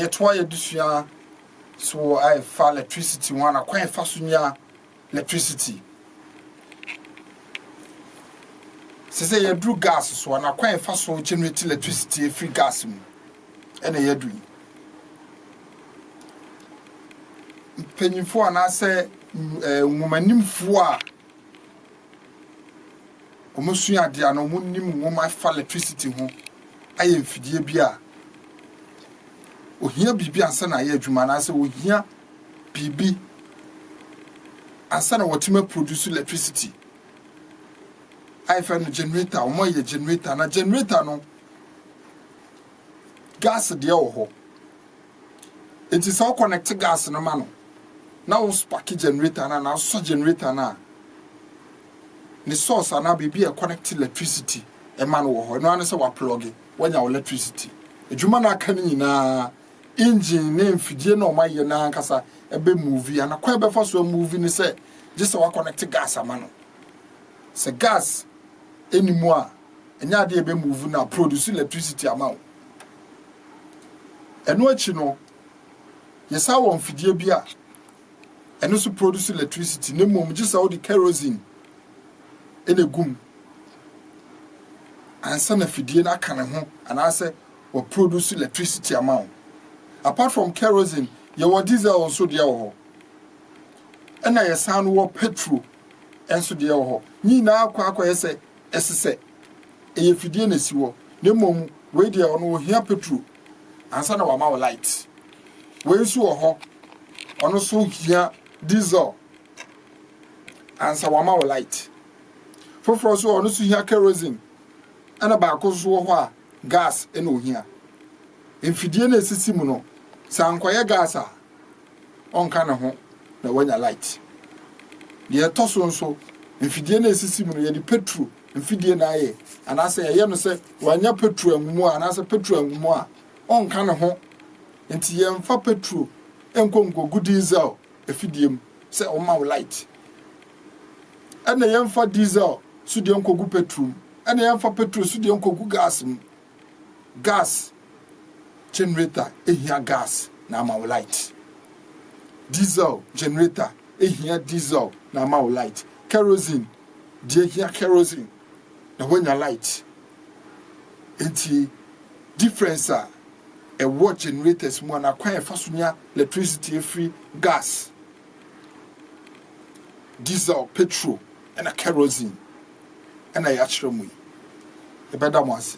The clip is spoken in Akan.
yet why you do so I fall electricity one a quite fast electricity. Say you do gas so and a quite fast so generate electricity free gas and a year doing. Penny for and I say woman for almost you are the no woman fall electricity home. I am Fidia Bia. O here bibi ansa na ye adwuma na se o here bibi ansa na wotima produce electricity. I find generator, o mo ye generator na generator no gas de wo ho. It is all connect gas no ma no. Na wo spark generator na so generator na. Ni source na bibi e connect electricity e ma no wo ho. No an se wa plug when your electricity. Adwuma na aka ni nyina engine name fidie na o ma ye na nkasa ebe movie ana kwa ebe fa so movie ni say just wa connect gas amano se gas enimu a enya de ebe move na produce electricity amount eno achi no yesa won fidie bia eno so produce electricity na mom just how the kerosene enegum ansa na fidie na aka ne ho ana say or produce electricity amount. Apart from kerosene, your diesel also dear ho. And I sound war petrol and so dear ho. Ni na kwa say esse e fidie na siwo. Ne mom we dear on here petrol ansa na wa light. We so ho ono so here diesel ansa wa light. For so ono so here kerosene. And about so ho gas eno hia emfidie na esisi mu no sankwaya gas a onka ne ho na wanya light de etoso nso emfidie na esisi mu no ye di petrol emfidie na aye anase ye no se wanya petrol angumu a anase petrol angumu a onka ne ho enti ye mfa petrol enkonko diesel efidie mu se o ma light ana ye mfa diesel su de enkogu petrol ana ye mfa petrol su de enkogu gas mu gas generator ehia gas na ma light diesel generator ehia diesel na ma light kerosene de ehia kerosene na wanya light enti difference a what generators mu na kwan fa so nya electricity free gas diesel petrol and a kerosene and a yachro mu e beda mo ase